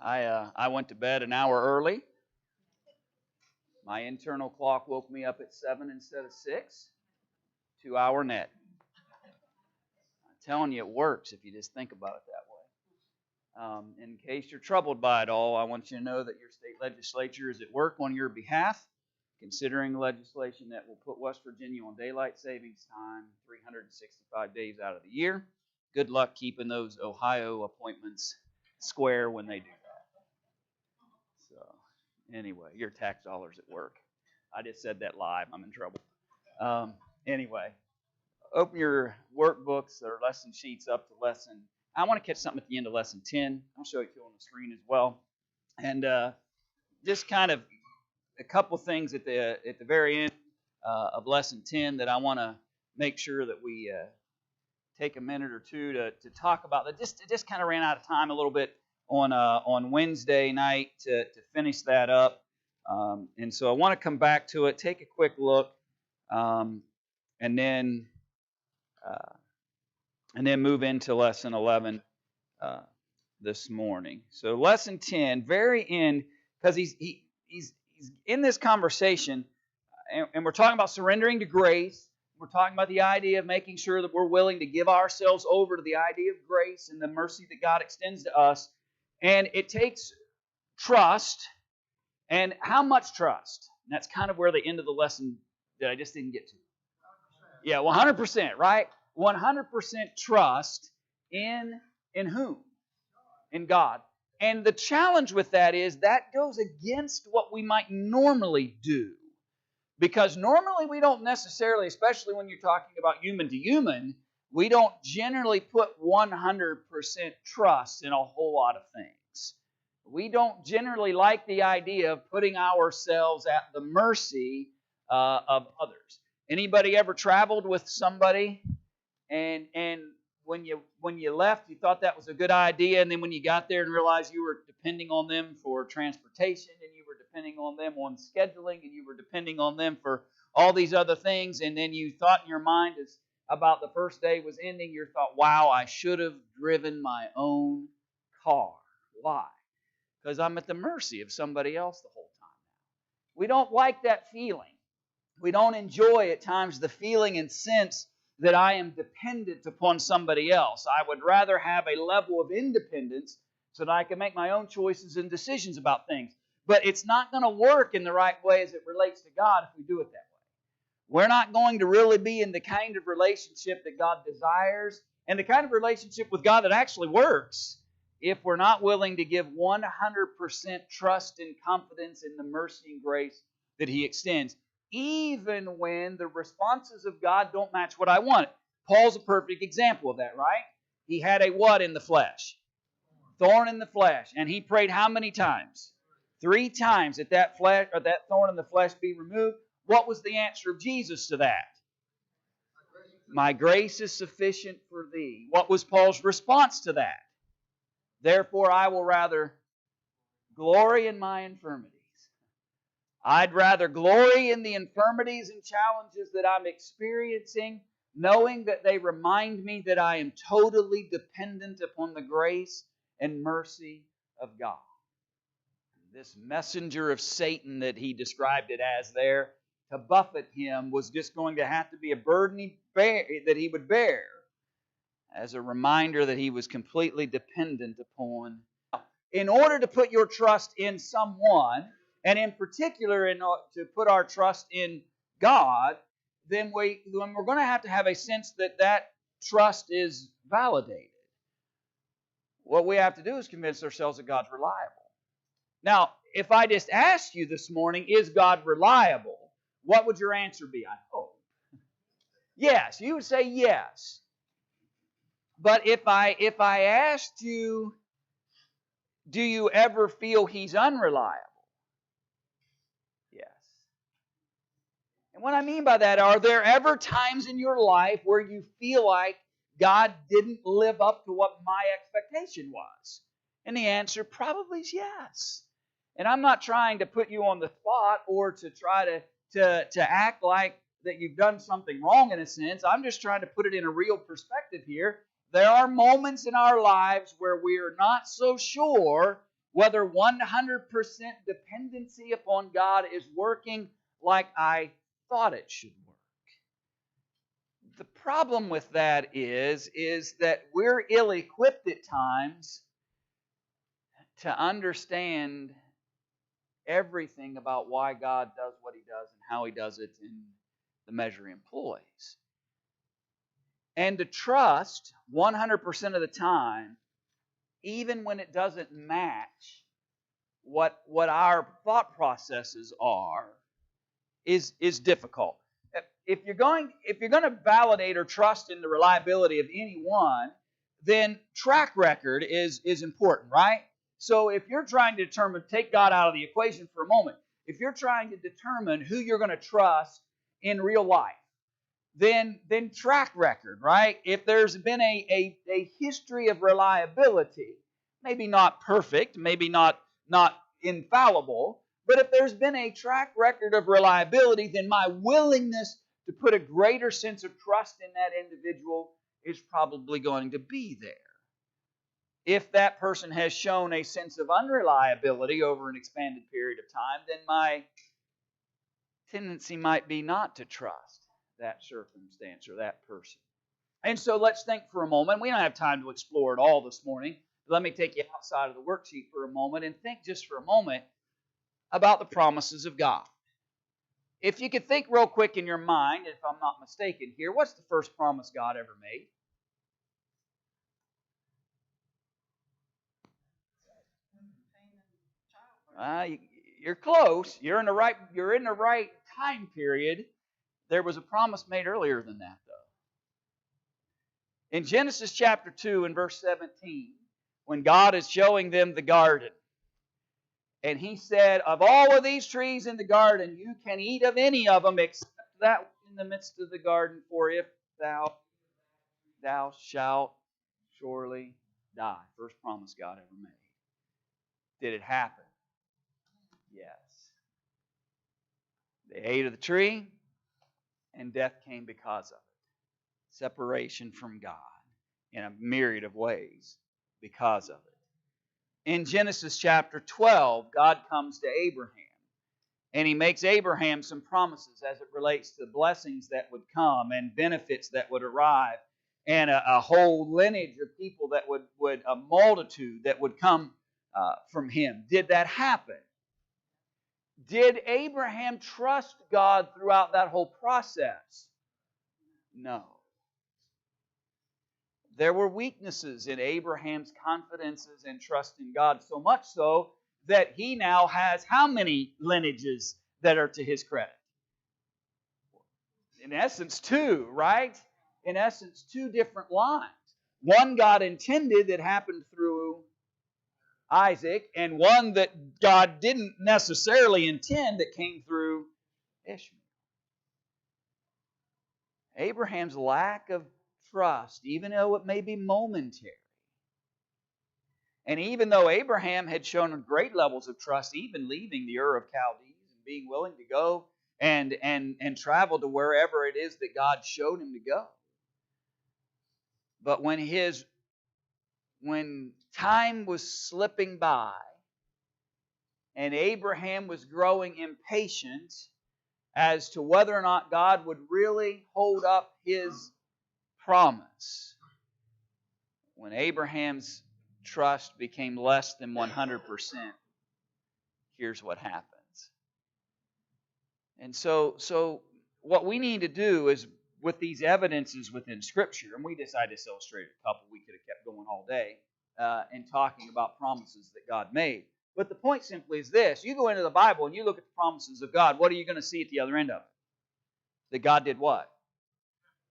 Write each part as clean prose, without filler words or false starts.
I went to bed an hour early. My internal clock woke me up at 7 instead of 6. 2-hour net. I'm telling you, it works if you just think about it that way. In case you're troubled by it all, I want you to know that your state legislature is at work on your behalf, considering legislation that will put West Virginia on daylight savings time 365 days out of the year. Good luck keeping those Ohio appointments square when they do that. So, anyway, your tax dollars at work. I just said that live. I'm in trouble. Anyway, open your workbooks or lesson sheets up to lesson. I want to catch something at the end of lesson 10. I'll show it to you on the screen as well. And just kind of a couple things at the very end of lesson 10 that I want to make sure that we take a minute or two to talk about. That just kind of ran out of time a little bit on Wednesday night to finish that up. And so I want to come back to it, take a quick look, and then move into lesson 11 this morning. So lesson 10, very end, because he's in this conversation, and we're talking about surrendering to grace. We're talking about the idea of making sure that we're willing to give ourselves over to the idea of grace and the mercy that God extends to us. And it takes trust. And how much trust? And that's kind of where the end of the lesson that I just didn't get to. Yeah, 100%, right? 100% trust in whom? In God. And the challenge with that is that goes against what we might normally do. Because normally we don't necessarily, especially when you're talking about human to human, we don't generally put 100% trust in a whole lot of things. We don't generally like the idea of putting ourselves at the mercy of others. Anybody ever traveled with somebody and when you left, you thought that was a good idea, and then when you got there and realized you were depending on them for transportation, and you were depending on them on scheduling, and you were depending on them for all these other things, and then you thought in your mind as about the first day was ending, you thought, wow, I should have driven my own car. Why? Because I'm at the mercy of somebody else the whole time. We don't like that feeling. We don't enjoy at times the feeling and sense that I am dependent upon somebody else. I would rather have a level of independence so that I can make my own choices and decisions about things. But it's not going to work in the right way as it relates to God if we do it that way. We're not going to really be in the kind of relationship that God desires and the kind of relationship with God that actually works if we're not willing to give 100% trust and confidence in the mercy and grace that He extends, even when the responses of God don't match what I want. Paul's a perfect example of that, right? He had a what in the flesh? Thorn in the flesh. And he prayed how many times? 3 times that that thorn in the flesh be removed. What was the answer of Jesus to that? My grace is sufficient for thee. What was Paul's response to that? Therefore, I will rather glory in my infirmities. I'd rather glory in the infirmities and challenges that I'm experiencing, knowing that they remind me that I am totally dependent upon the grace and mercy of God. This messenger of Satan that he described it as there, to buffet him, was just going to have to be a burden that he would bear as a reminder that he was completely dependent upon. In order to put your trust in someone, and in particular to put our trust in God, then we're going to have a sense that that trust is validated. What we have to do is convince ourselves that God's reliable. Now, if I just asked you this morning, is God reliable? What would your answer be? I hope. Yes, you would say yes. But if I asked you, do you ever feel He's unreliable? Yes. And what I mean by that, are there ever times in your life where you feel like God didn't live up to what my expectation was? And the answer probably is yes. And I'm not trying to put you on the spot or to try to act like that you've done something wrong in a sense. I'm just trying to put it in a real perspective here. There are moments in our lives where we are not so sure whether 100% dependency upon God is working like I thought it should work. The problem with that is that we're ill-equipped at times to understand everything about why God does what He does and how He does it in the measure He employs. And to trust 100% of the time, even when it doesn't match what our thought processes are, is difficult. If you're going to validate or trust in the reliability of anyone, then track record is important, right? So if you're trying to determine, take God out of the equation for a moment, if you're trying to determine who you're going to trust in real life, then track record, right? If there's been a history of reliability, maybe not perfect, maybe not infallible, but if there's been a track record of reliability, then my willingness to put a greater sense of trust in that individual is probably going to be there. If that person has shown a sense of unreliability over an expanded period of time, then my tendency might be not to trust that circumstance or that person. And so let's think for a moment. We don't have time to explore it all this morning. Let me take you outside of the worksheet for a moment and think just for a moment about the promises of God. If you could think real quick in your mind, if I'm not mistaken here, what's the first promise God ever made? You're close. You're in the right time period. There was a promise made earlier than that, though. In Genesis chapter 2 and verse 17, when God is showing them the garden, and He said, of all of these trees in the garden, you can eat of any of them except that in the midst of the garden, for if thou shalt surely die. First promise God ever made. Did it happen? Yes. They ate of the tree, and death came because of it. Separation from God in a myriad of ways because of it. In Genesis chapter 12, God comes to Abraham, and He makes Abraham some promises as it relates to blessings that would come and benefits that would arrive, and a whole lineage of people that would a multitude that would come from him. Did that happen? Did Abraham trust God throughout that whole process? No. There were weaknesses in Abraham's confidences and trust in God, so much so that he now has how many lineages that are to his credit? In essence, two, right? In essence, two different lines. One God intended that happened through Isaac, and one that God didn't necessarily intend that came through Ishmael. Abraham's lack of trust, even though it may be momentary, and even though Abraham had shown great levels of trust, even leaving the Ur of Chaldees and being willing to go and travel to wherever it is that God showed him to go. But when time was slipping by and Abraham was growing impatient as to whether or not God would really hold up His promise, when Abraham's trust became less than 100%, here's what happens. And so what we need to do is, with these evidences within Scripture, and we decided to illustrate a couple, we could have kept going all day and talking about promises that God made. But the point simply is this: you go into the Bible and you look at the promises of God, what are you going to see at the other end of it? That God did what?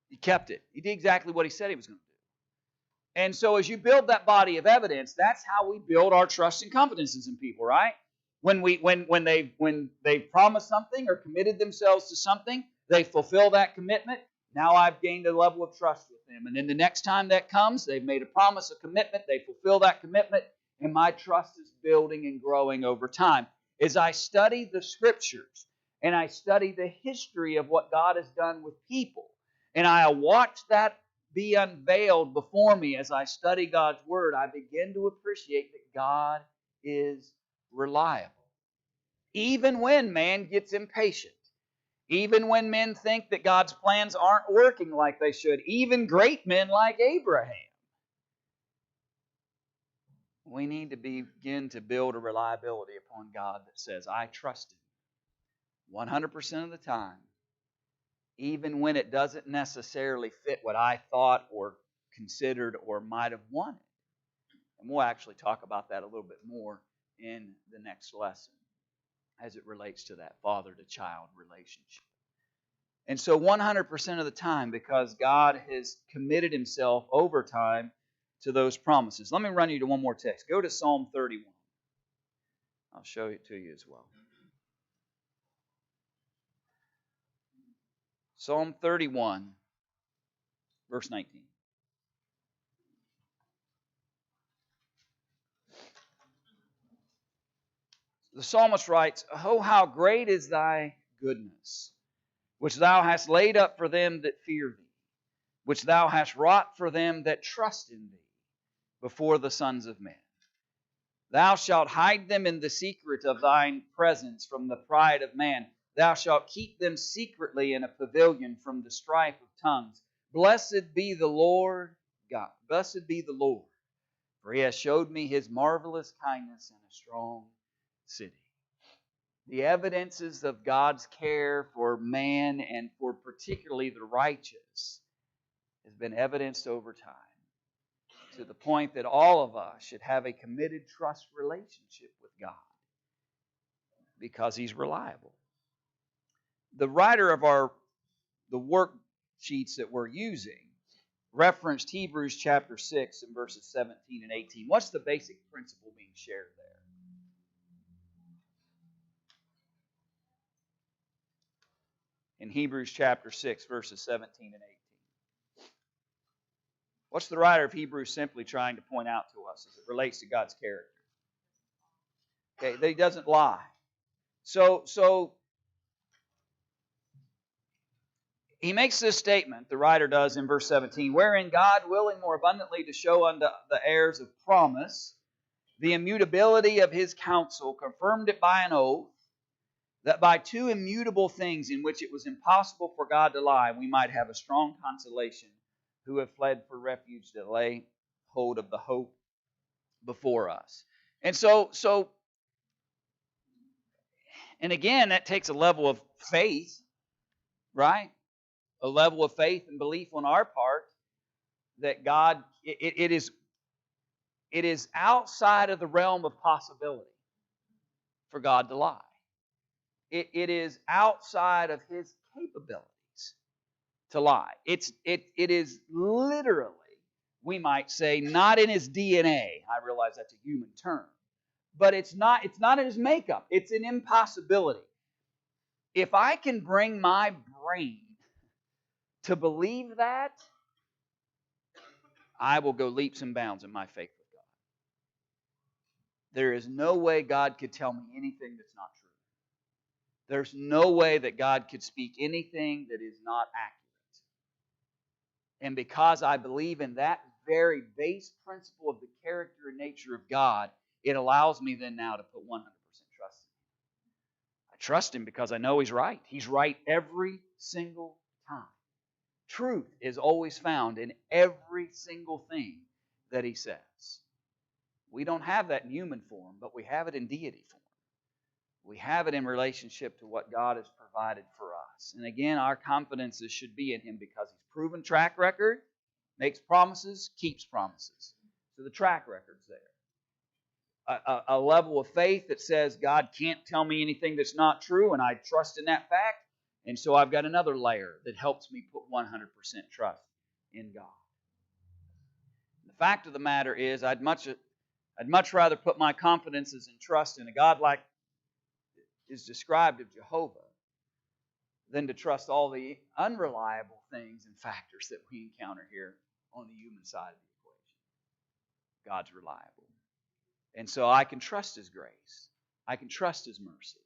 He kept it. He did exactly what He said He was going to do. And so as you build that body of evidence, that's how we build our trust and confidences in people, right? When they promise something or committed themselves to something, they fulfill that commitment. Now I've gained a level of trust with them. And then the next time that comes, they've made a promise, a commitment, they fulfill that commitment, and my trust is building and growing over time. As I study the Scriptures and I study the history of what God has done with people, and I watch that be unveiled before me as I study God's Word, I begin to appreciate that God is reliable. Even when man gets impatient, even when men think that God's plans aren't working like they should, even great men like Abraham, we need to begin to build a reliability upon God that says, I trust Him 100% of the time, even when it doesn't necessarily fit what I thought or considered or might have wanted. And we'll actually talk about that a little bit more in the next lesson as it relates to that father-to-child relationship. And so 100% of the time, because God has committed Himself over time to those promises. Let me run you to one more text. Go to Psalm 31. I'll show it to you as well. Psalm 31, verse 19. The psalmist writes, Oh, how great is thy goodness, which thou hast laid up for them that fear thee, which thou hast wrought for them that trust in thee before the sons of men. Thou shalt hide them in the secret of thine presence from the pride of man. Thou shalt keep them secretly in a pavilion from the strife of tongues. Blessed be the Lord God. Blessed be the Lord, for He has showed me His marvelous kindness in a strong city. The evidences of God's care for man and for particularly the righteous has been evidenced over time, to the point that all of us should have a committed trust relationship with God because He's reliable. The writer of the worksheets that we're using referenced Hebrews chapter 6 and verses 17 and 18. What's the basic principle being shared there? In Hebrews chapter 6, verses 17 and 18. What's the writer of Hebrews simply trying to point out to us as it relates to God's character? Okay, that He doesn't lie. So he makes this statement, the writer does in verse 17, wherein God, willing more abundantly to show unto the heirs of promise the immutability of His counsel, confirmed it by an oath, that by two immutable things in which it was impossible for God to lie, we might have a strong consolation, who have fled for refuge to lay hold of the hope before us. And and again, that takes a level of faith, right? A level of faith and belief on our part that God, it is outside of the realm of possibility for God to lie. It is outside of His capabilities to lie. It is literally, we might say, not in His DNA. I realize that's a human term. But it's not in His makeup. It's an impossibility. If I can bring my brain to believe that, I will go leaps and bounds in my faith with God. There is no way God could tell me anything that's not true. There's no way that God could speak anything that is not accurate. And because I believe in that very base principle of the character and nature of God, it allows me then now to put 100% trust in Him. I trust Him because I know He's right. He's right every single time. Truth is always found in every single thing that He says. We don't have that in human form, but we have it in deity form. We have it in relationship to what God has provided for us. And again, our confidences should be in Him because He's proven track record, makes promises, keeps promises. So the track record's there. A level of faith that says God can't tell me anything that's not true, and I trust in that fact. And so I've got another layer that helps me put 100% trust in God. The fact of the matter is, I'd much rather put my confidences and trust in a God like is described of Jehovah than to trust all the unreliable things and factors that we encounter here on the human side of the equation. God's reliable. And so I can trust His grace. I can trust His mercy.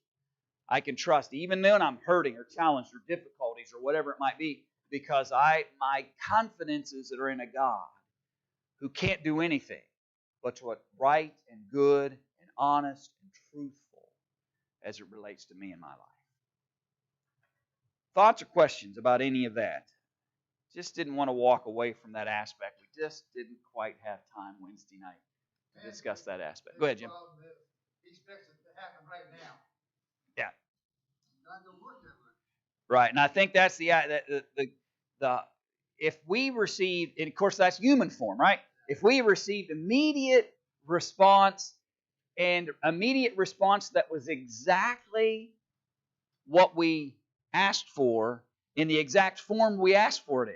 I can trust even when I'm hurting or challenged or difficulties or whatever it might be, because my confidences that are in a God who can't do anything but what's right and good and honest and truthful as it relates to me and my life. Thoughts or questions about any of that? Just didn't want to walk away from that aspect. We just didn't quite have time Wednesday night to discuss that aspect. Go ahead, Jim. He's fixing to happen right now. Yeah. Not gonna work that much. Right, and I think that's the if we receive, and of course that's human form, right? If we received immediate response that was exactly what we asked for in the exact form we asked for it in,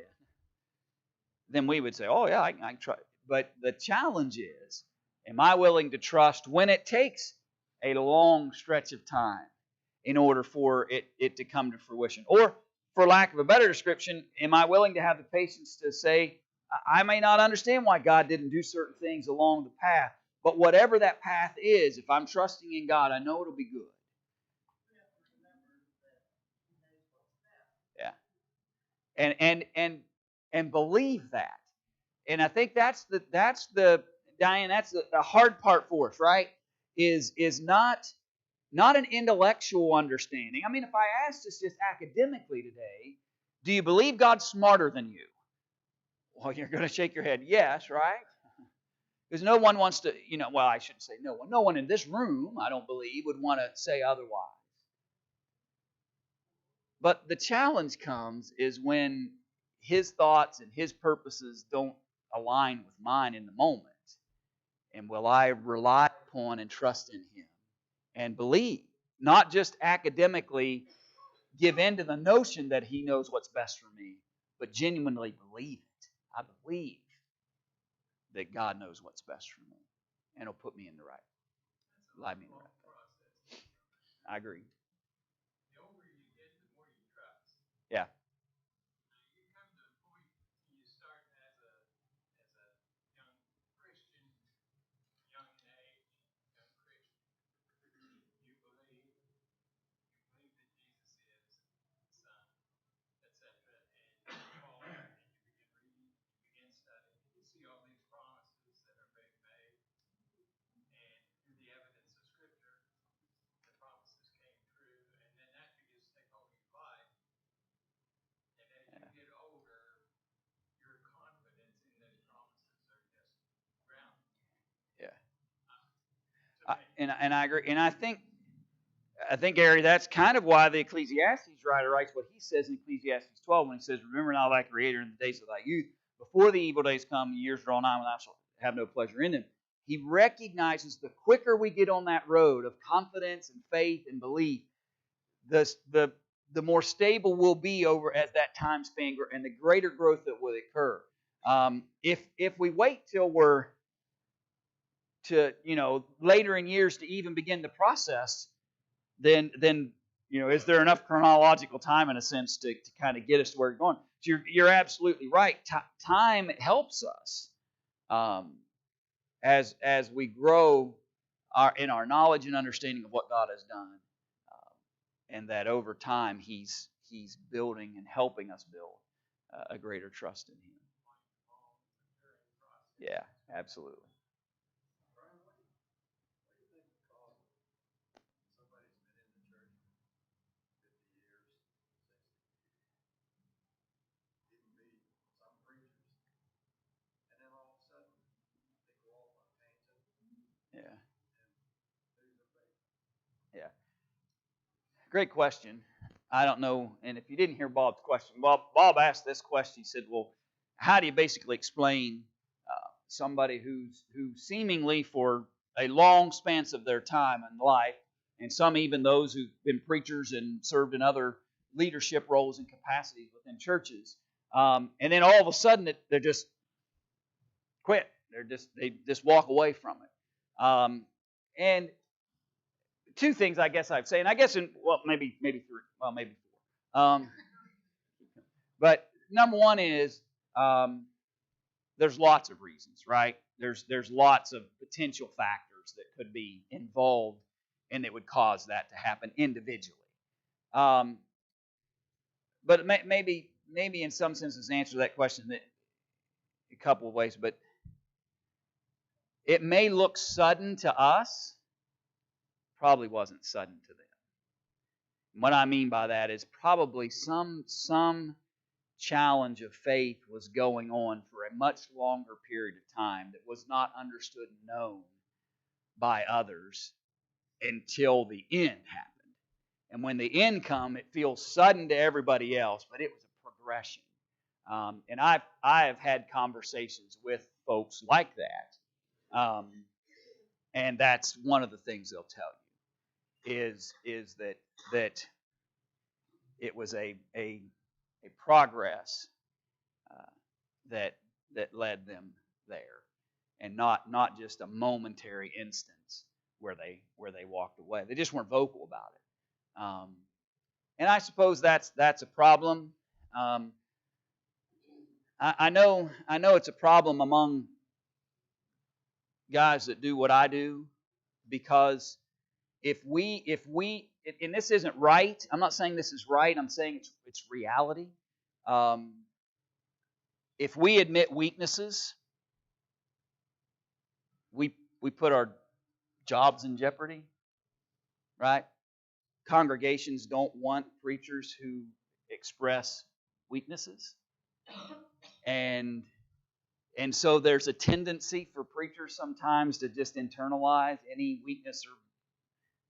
then we would say, oh yeah, I can try. But the challenge is, am I willing to trust when it takes a long stretch of time in order for it to come to fruition? Or, for lack of a better description, am I willing to have the patience to say, I may not understand why God didn't do certain things along the path, but whatever that path is, if I'm trusting in God, I know it'll be good. Yeah. And believe that. And I think that's the Diane, that's the hard part for us, right? Is not an intellectual understanding. I mean, if I asked us just academically today, do you believe God's smarter than you? Well, you're going to shake your head, yes, right? Because no one wants to, well, I shouldn't say no one. No one in this room, I don't believe, would want to say otherwise. But the challenge comes is when His thoughts and His purposes don't align with mine in the moment. And will I rely upon and trust in Him and believe? Not just academically give in to the notion that He knows what's best for me, but genuinely believe it. I believe that God knows what's best for me, and He'll put me in the right, lie me in the right place. I agree. The older you get, the more you trust. Yeah. You come to a point you start as a young Christian, young in age, young Christian. You believe that Jesus is the Son, etc. And you fall and you begin reading, you begin studying, and you see all these promises that are being made, and through the evidence of Scripture, the promises came true, and then that begins to take hold of your life. And as you get older, your confidence in those promises are just grounded. Yeah. And I agree. And I think, Gary, that's kind of why the Ecclesiastes writer writes what he says in Ecclesiastes 12 when he says, remember now thy Creator in the days of thy youth, before the evil days come, the years draw nigh when thou shalt have no pleasure in them. He recognizes the quicker we get on that road of confidence and faith and belief, the more stable we'll be over as that time span and the greater growth that will occur. If we wait till we're later in years to even begin the process, then is there enough chronological time in a sense to kind of get us to where we're going? So you're absolutely right. Time helps us as we grow in our knowledge and understanding of what God has done, and that over time He's building and helping us build a greater trust in Him. Yeah, absolutely. Yeah. Great question. I don't know, and if you didn't hear Bob's question, Bob asked this question. He said, well, how do you basically explain somebody who seemingly for a long span of their time in life, and some even those who've been preachers and served in other leadership roles and capacities within churches, and then all of a sudden they're just quit. They just walk away from it. And two things I guess I'd say, and I guess maybe three, maybe four. But number one is there's lots of reasons, right? There's lots of potential factors that could be involved and that would cause that to happen individually. But maybe in some senses answer that question that a couple of ways, but it may look sudden to us, probably wasn't sudden to them. What I mean by that is probably some challenge of faith was going on for a much longer period of time that was not understood and known by others until the end happened. And when the end come, it feels sudden to everybody else, but it was a progression. And I have had conversations with folks like that, and that's one of the things they'll tell you is that it was a progress that led them there, and not just a momentary instance where they walked away. They just weren't vocal about it, and I suppose that's a problem. I know it's a problem among guys that do what I do, because if we and this isn't right. I'm not saying this is right. I'm saying it's reality. If we admit weaknesses, we put our jobs in jeopardy, right? Congregations don't want preachers who express weaknesses, and so there's a tendency for preachers sometimes to just internalize any weakness or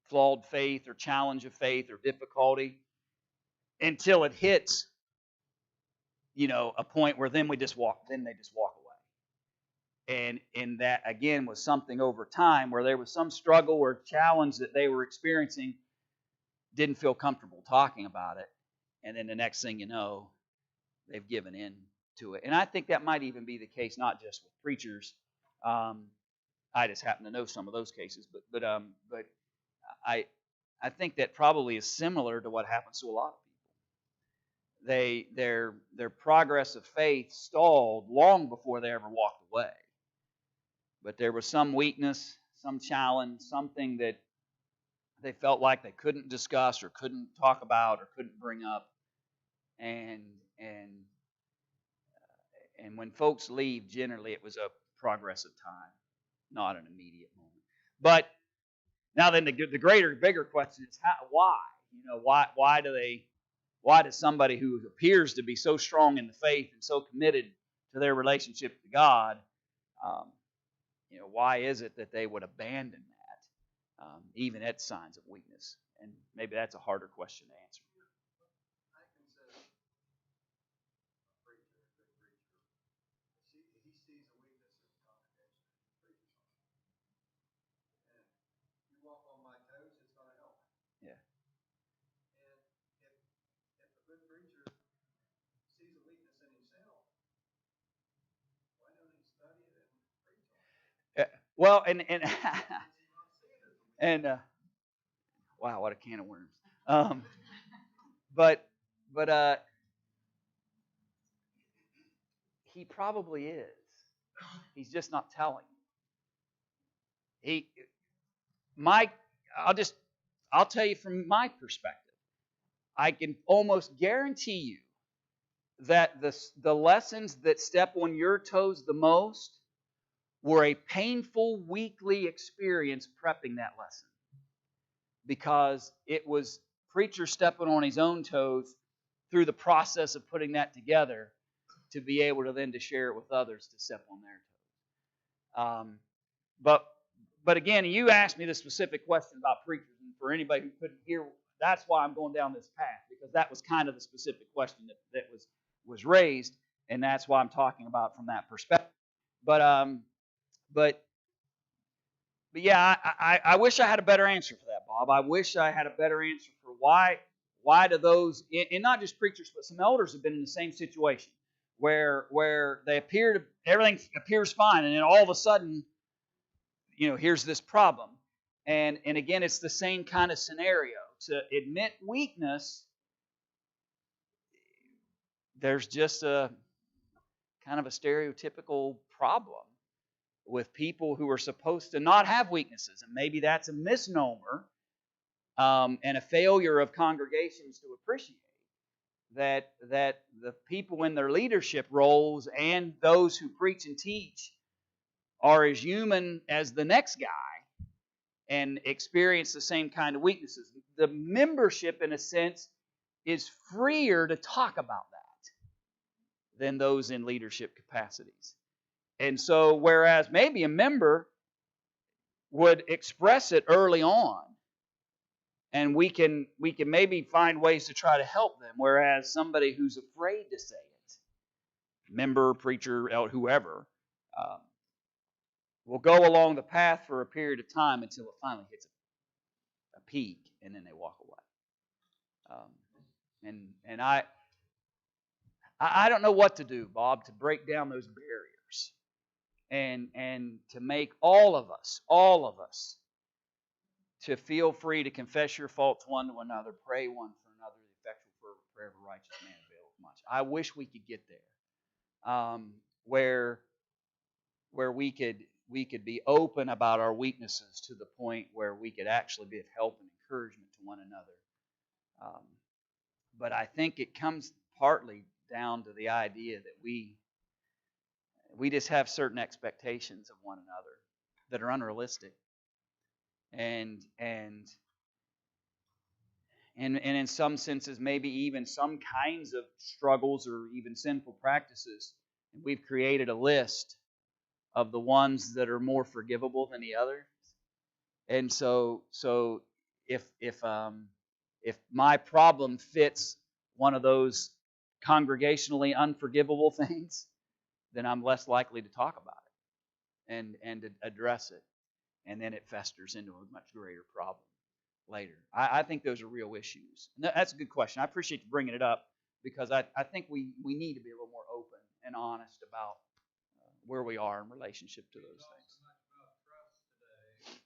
flawed faith or challenge of faith or difficulty until it hits, a point where then they just walk away. And that again was something over time where there was some struggle or challenge that they were experiencing, didn't feel comfortable talking about it, and then the next thing you know, they've given in to it. And I think that might even be the case not just with preachers. I just happen to know some of those cases, but I think that probably is similar to what happens to a lot of people. Their progress of faith stalled long before they ever walked away. But there was some weakness, some challenge, something that they felt like they couldn't discuss or couldn't talk about or couldn't bring up. And when folks leave, generally it was a progress of time, not an immediate moment. But now then, the bigger question is why? Why does somebody who appears to be so strong in the faith and so committed to their relationship to God, why is it that they would abandon that, even at signs of weakness? And maybe that's a harder question to answer. I consider a preacher a good preacher. He sees a weakness in the congregation and he preaches on it. And you walk on my toes, it's going to help me. Yeah. And if a good preacher sees a weakness in himself, why don't he study it and preach on it? Well, and wow, what a can of worms. But he probably is. He's just not telling. I'll tell you from my perspective, I can almost guarantee you that the lessons that step on your toes the most were a painful weekly experience prepping that lesson. Because it was preacher stepping on his own toes through the process of putting that together to be able to then to share it with others to step on their toes. But again, you asked me the specific question about preachers, and for anybody who couldn't hear, that's why I'm going down this path, because that was kind of the specific question that was raised, and that's why I'm talking about from that perspective. But yeah, I wish I had a better answer for that, Bob. I wish I had a better answer for why do those, and not just preachers, but some elders have been in the same situation where everything appears fine, and then all of a sudden, here's this problem. And again, it's the same kind of scenario. To admit weakness, there's just a kind of a stereotypical problem with people who are supposed to not have weaknesses. And maybe that's a misnomer and a failure of congregations to appreciate that the people in their leadership roles and those who preach and teach are as human as the next guy, and experience the same kind of weaknesses. The membership, in a sense, is freer to talk about that than those in leadership capacities. And so, whereas maybe a member would express it early on, and we can maybe find ways to try to help them, whereas somebody who's afraid to say it, member, preacher, whoever, will go along the path for a period of time until it finally hits a peak, and then they walk away. And I don't know what to do, Bob, to break down those barriers and to make all of us, to feel free to confess your faults one to another, pray one for another, the effectual fervent prayer of a righteous man availeth much. I wish we could get there, where we could be open about our weaknesses to the point where we could actually be of help and encouragement to one another. But I think it comes partly down to the idea that we just have certain expectations of one another that are unrealistic. And in some senses, maybe even some kinds of struggles or even sinful practices, we've created a list of the ones that are more forgivable than the others. And so if my problem fits one of those congregationally unforgivable things, then I'm less likely to talk about it and to address it. And then it festers into a much greater problem later. I think those are real issues. That's a good question. I appreciate you bringing it up, because I think we need to be a little more open and honest about where we are in relationship to those things. So much about trust today,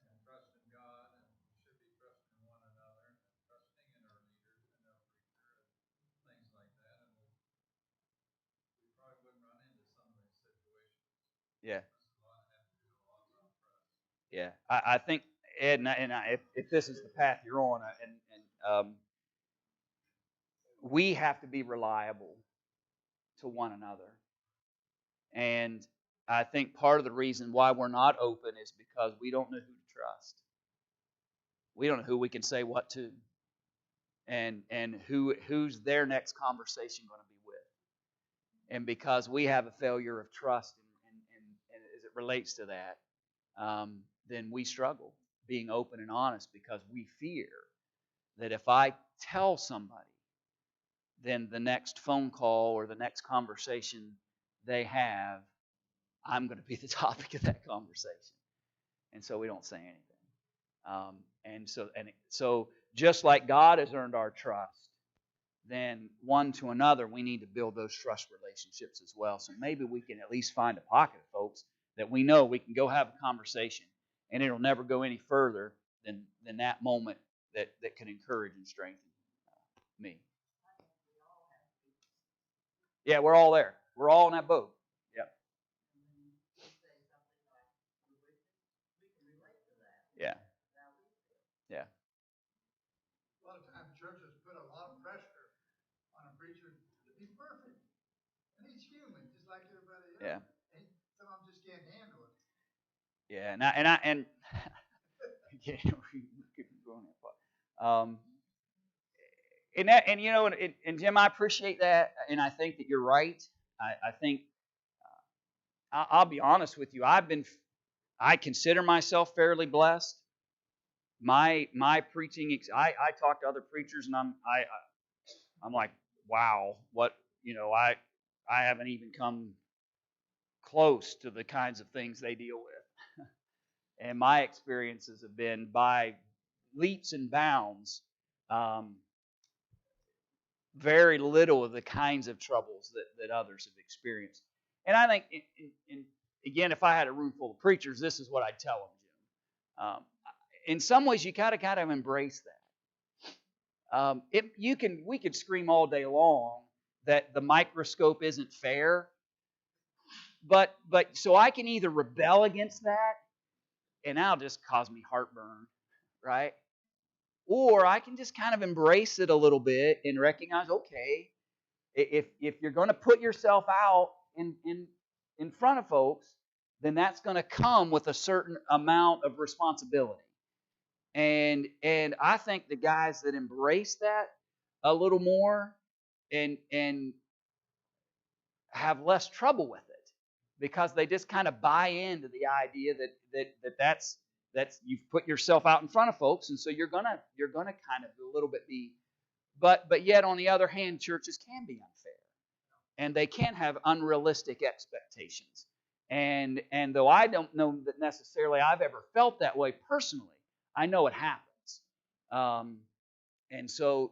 and trust in God, and should be trusting in one another, and trusting in our leaders and our preacher, and things like that. And we probably wouldn't run into some of these situations. Yeah. This is a lot have to do a lot about trust. Yeah. I think, Ed, if this is the path you're on, we have to be reliable to one another. And I think part of the reason why we're not open is because we don't know who to trust. We don't know who we can say what to, and who's their next conversation going to be with. And because we have a failure of trust, and as it relates to that, then we struggle being open and honest, because we fear that if I tell somebody, then the next phone call or the next conversation they have, I'm going to be the topic of that conversation. And so we don't say anything. And so just like God has earned our trust, then one to another, we need to build those trust relationships as well. So maybe we can at least find a pocket of folks that we know we can go have a conversation, and it'll never go any further than that moment that can encourage and strengthen me. Yeah, we're all there. We're all in that boat. Yep. Yeah. Yeah. A lot of times churches put a lot of pressure on a preacher to be perfect. And he's human, just like everybody else. Yeah. And some of them just can't handle it. Yeah, and yeah, we could be going that. And Jim, I appreciate that, and I think that you're right. I think I'll be honest with you. I consider myself fairly blessed. My preaching, I talk to other preachers, and I'm like, wow, what I haven't even come close to the kinds of things they deal with. And my experiences have been by leaps and bounds, very little of the kinds of troubles that others have experienced. And I think, again, if I had a room full of preachers, this is what I'd tell them, Jim. In some ways, you gotta kind of embrace that. We could scream all day long that the microscope isn't fair, but so I can either rebel against that, and that'll just cause me heartburn, right? Or I can just kind of embrace it a little bit and recognize, okay, if you're going to put yourself out in front of folks, then that's going to come with a certain amount of responsibility. And I think the guys that embrace that a little more and have less trouble with it because they just kind of buy into the idea that's you've put yourself out in front of folks, and so you're gonna kind of a little bit be, but yet on the other hand, churches can be unfair, and they can have unrealistic expectations. And though I don't know that necessarily I've ever felt that way personally, I know it happens. And so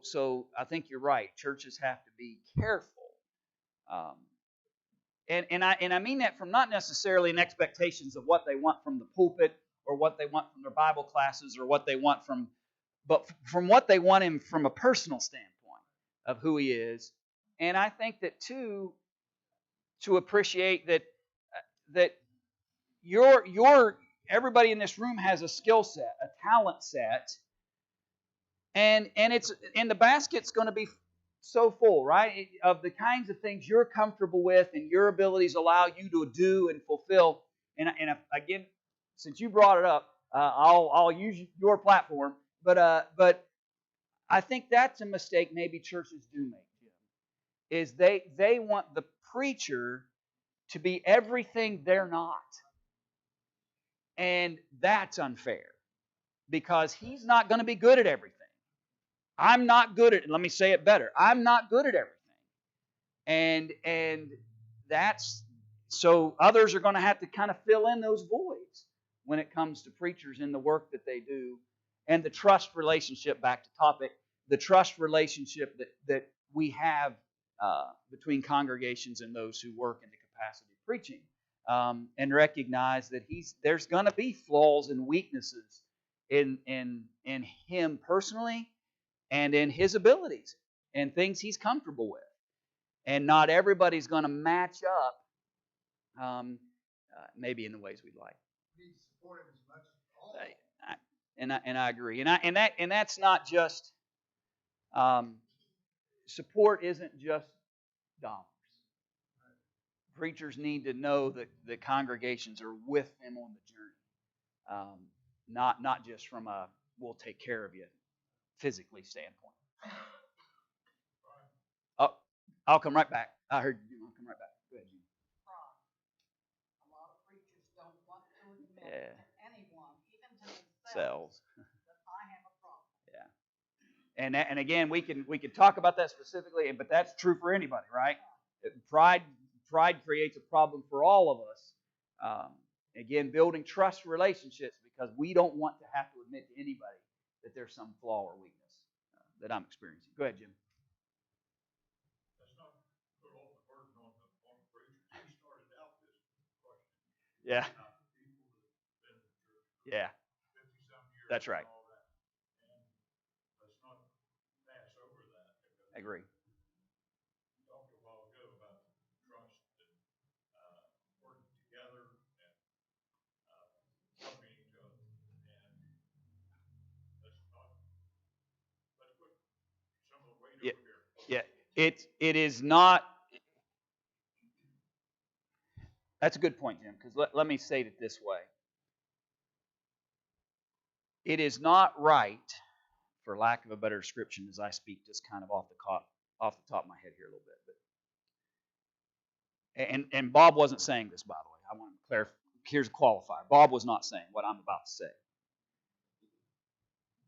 I think you're right. Churches have to be careful. Um, and I mean that from not necessarily in expectations of what they want from the pulpit or what they want from their Bible classes or what they want but from what they want him from a personal standpoint of who he is. And I think that too, to appreciate that your everybody in this room has a skill set, a talent set, and the basket's going to be so full, right, of the kinds of things you're comfortable with and your abilities allow you to do and fulfill. And again, since you brought it up, I'll use your platform, but I think that's a mistake maybe churches do make, Jim, is they want the preacher to be everything they're not. And that's unfair because he's not going to be good at everything. I'm not good at it. Let me say it better. I'm not good at everything. And that's so others are going to have to kind of fill in those voids when it comes to preachers in the work that they do. And the trust relationship, back to topic, the trust relationship that we have between congregations and those who work in the capacity of preaching. And recognize that there's going to be flaws and weaknesses in him personally and in his abilities and things he's comfortable with. And not everybody's going to match up maybe in the ways we'd like. We need to support him as much as all. And I agree. And that's not just support isn't just dollars. Preachers need to know that the congregations are with them on the journey, not just from a we'll take care of you physically standpoint. Oh, I'll come right back. I heard you. I'll come right back. Go ahead, Jim. A lot of preachers don't want to admit to anyone, even to themselves, that I have a problem. Yeah. And again, we can talk about that specifically, but that's true for anybody, right? Pride creates a problem for all of us. Again, building trust relationships because we don't want to have to admit to anybody that there's some flaw or weakness that I'm experiencing. Go ahead, Jim. Let's not put all the burden on the preachers. He started out this question. Yeah. About the people that have been in the church for Yeah. 50-some years. That's right. And all that. And let's not pass over that. I agree. We talked a while ago about trust and working together and helping each other. And let's put some of the weight over here. Yeah. It is not. That's a good point, Jim, because let me say it this way. It is not right, for lack of a better description, as I speak just kind of off the top of my head here a little bit. And Bob wasn't saying this, by the way. I want to clarify. Here's a qualifier. Bob was not saying what I'm about to say.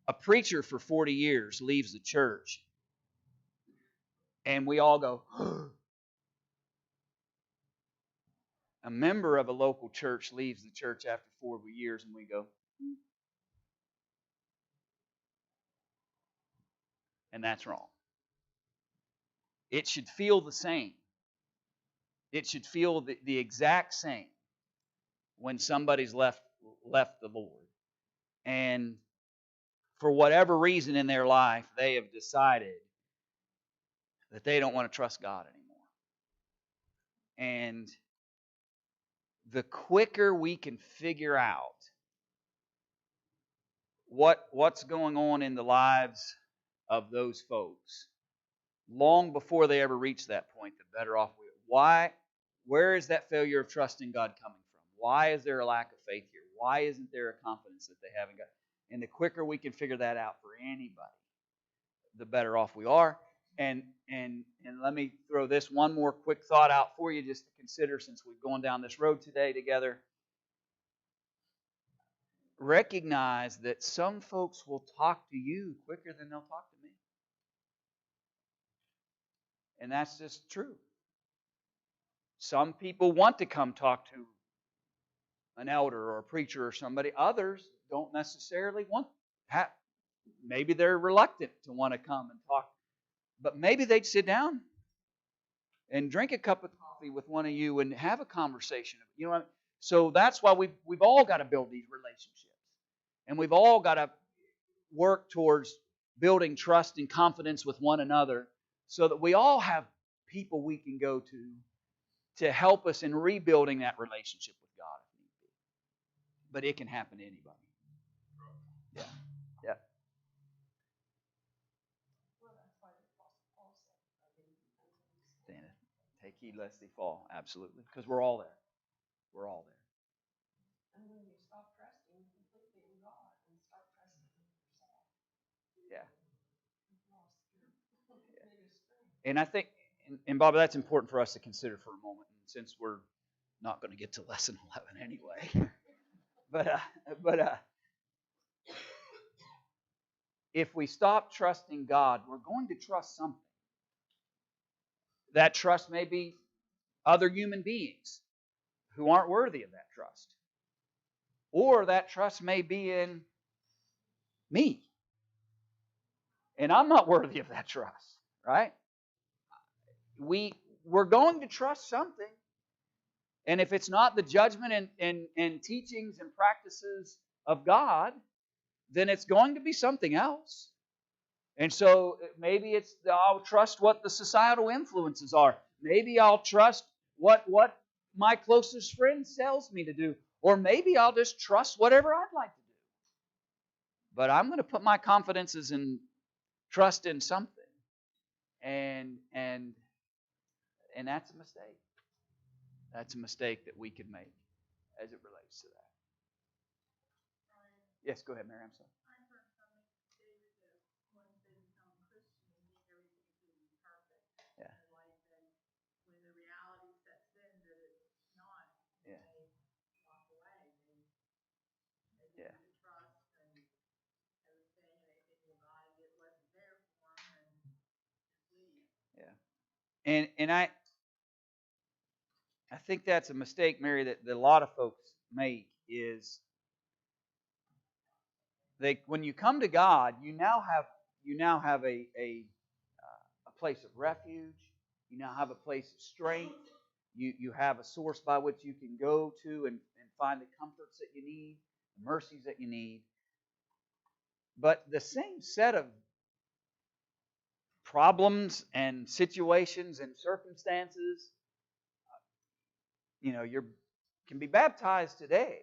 A preacher for 40 years leaves the church, and we all go, a member of a local church leaves the church after 40 years, and we go, and that's wrong. It should feel the same. It should feel the exact same when somebody's left the Lord. And for whatever reason in their life, they have decided that they don't want to trust God anymore. And the quicker we can figure out what's going on in the lives of those folks, long before they ever reach that point, the better off we are. Where is that failure of trusting God coming from? Why is there a lack of faith here? Why isn't there a confidence that they haven't got? And the quicker we can figure that out for anybody, the better off we are. And let me throw this one more quick thought out for you just to consider since we've gone down this road today together. Recognize that some folks will talk to you quicker than they'll talk to me. And that's just true. Some people want to come talk to an elder or a preacher or somebody. Others don't necessarily want to. Maybe they're reluctant to want to come and talk. But maybe they'd sit down and drink a cup of coffee with one of you and have a conversation. You know what I mean? So that's why we've all got to build these relationships. And we've all got to work towards building trust and confidence with one another so that we all have people we can go to help us in rebuilding that relationship with God if need be. But it can happen to anybody. Yeah. Yeah. Take heed lest they fall. Absolutely. Because we're all there. We're all there. And when you stop trusting completely in God and start trusting in yourself. Yeah. You've lost your biggest strength. And I think, and Bob, that's important for us to consider for a moment, since we're not going to get to lesson 11 anyway. But if we stop trusting God, we're going to trust something. That trust may be other human beings who aren't worthy of that trust. Or that trust may be in me. And I'm not worthy of that trust, right? We're going to trust something. And if it's not the judgment and teachings and practices of God, then it's going to be something else. And so maybe I'll trust what the societal influences are. Maybe I'll trust what my closest friend tells me to do. Or maybe I'll just trust whatever I'd like to do. But I'm going to put my confidences and trust in something. And that's a mistake. That's a mistake that we could make as it relates to that. Yes, go ahead, Mary. I'm sorry. I've heard from David that once they become Christian, they think everything's going to be perfect. Yeah. And like then when the reality sets in that it's not, Yeah. they walk away. They Yeah. lose the trust and everything, and they think the God it wasn't there for them and leave. Yeah. And I think that's a mistake, Mary, that a lot of folks make is when you come to God, you now have a place of refuge. You now have a place of strength. You have a source by which you can go to and find the comforts that you need, the mercies that you need. But the same set of problems and situations and circumstances, you can be baptized today.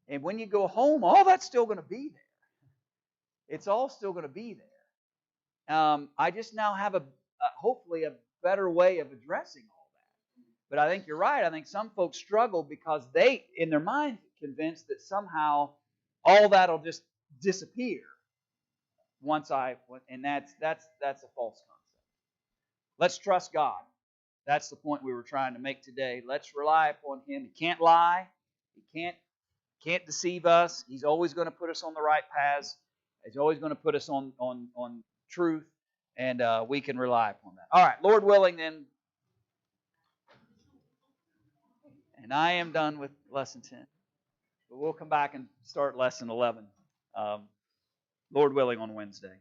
And when you go home, all that's still going to be there. It's all still going to be there. I just now have hopefully a better way of addressing all that. But I think you're right. I think some folks struggle because they, in their mind, convinced that somehow all that'll just disappear and that's a false concept. Let's trust God. That's the point we were trying to make today. Let's rely upon Him. He can't lie. He can't deceive us. He's always going to put us on the right paths. He's always going to put us on truth, and we can rely upon that. All right, Lord willing, then. And I am done with lesson 10. But we'll come back and start lesson 11, Lord willing, on Wednesday.